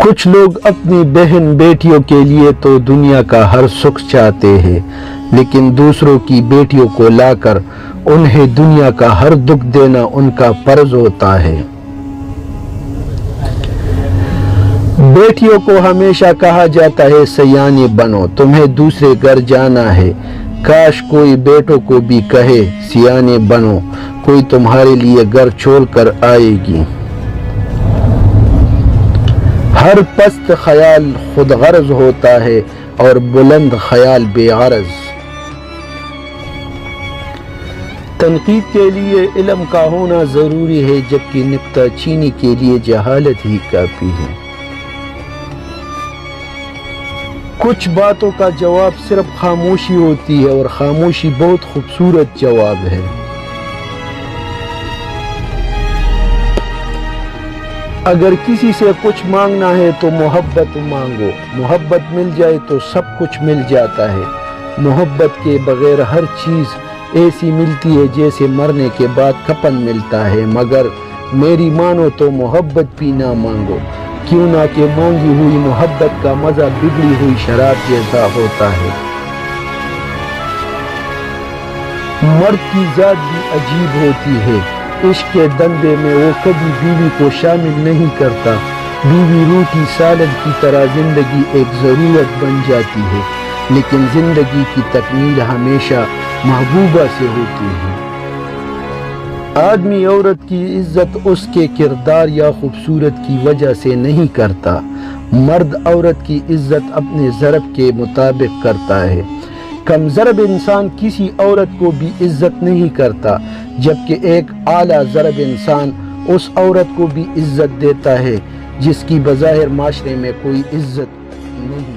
کچھ لوگ اپنی بہن بیٹیوں کے لیے تو دنیا کا ہر سکھ چاہتے ہیں، لیکن دوسروں کی بیٹیوں کو لا کر انہیں دنیا کا ہر دکھ دینا ان کا فرض ہوتا ہے۔ بیٹیوں کو ہمیشہ کہا جاتا ہے سیانے بنو، تمہیں دوسرے گھر جانا ہے۔ کاش کوئی بیٹوں کو بھی کہے سیانے بنو، کوئی تمہارے لیے گھر چھوڑ کر آئے گی۔ ہر پست خیال خود غرض ہوتا ہے اور بلند خیال بے غرض۔ تنقید کے لیے علم کا ہونا ضروری ہے، جبکہ نکتہ چینی کے لیے جہالت ہی کافی ہے۔ کچھ باتوں کا جواب صرف خاموشی ہوتی ہے، اور خاموشی بہت خوبصورت جواب ہے۔ اگر کسی سے کچھ مانگنا ہے تو محبت مانگو، محبت مل جائے تو سب کچھ مل جاتا ہے۔ محبت کے بغیر ہر چیز ایسی ملتی ہے جیسے مرنے کے بعد کفن ملتا ہے، مگر میری مانو تو محبت بھی نہ مانگو، کیوں نہ کہ مانگی ہوئی محبت کا مزہ بگڑی ہوئی شراب جیسا ہوتا ہے۔ مرد کی ذات بھی عجیب ہوتی ہے، عشق کے دندے میں وہ کبھی بیوی کو شامل نہیں کرتا۔ بیوی روٹی سالن کی طرح زندگی ایک ضرورت بن جاتی ہے، لیکن زندگی کی تکمیل ہمیشہ محبوبہ سے ہوتی ہے۔ آدمی عورت کی عزت اس کے کردار یا خوبصورت کی وجہ سے نہیں کرتا، مرد عورت کی عزت اپنے ضرب کے مطابق کرتا ہے۔ کم ضرب انسان کسی عورت کو بھی عزت نہیں کرتا، جبکہ ایک اعلیٰ ضرب انسان اس عورت کو بھی عزت دیتا ہے جس کی بظاہر معاشرے میں کوئی عزت نہیں۔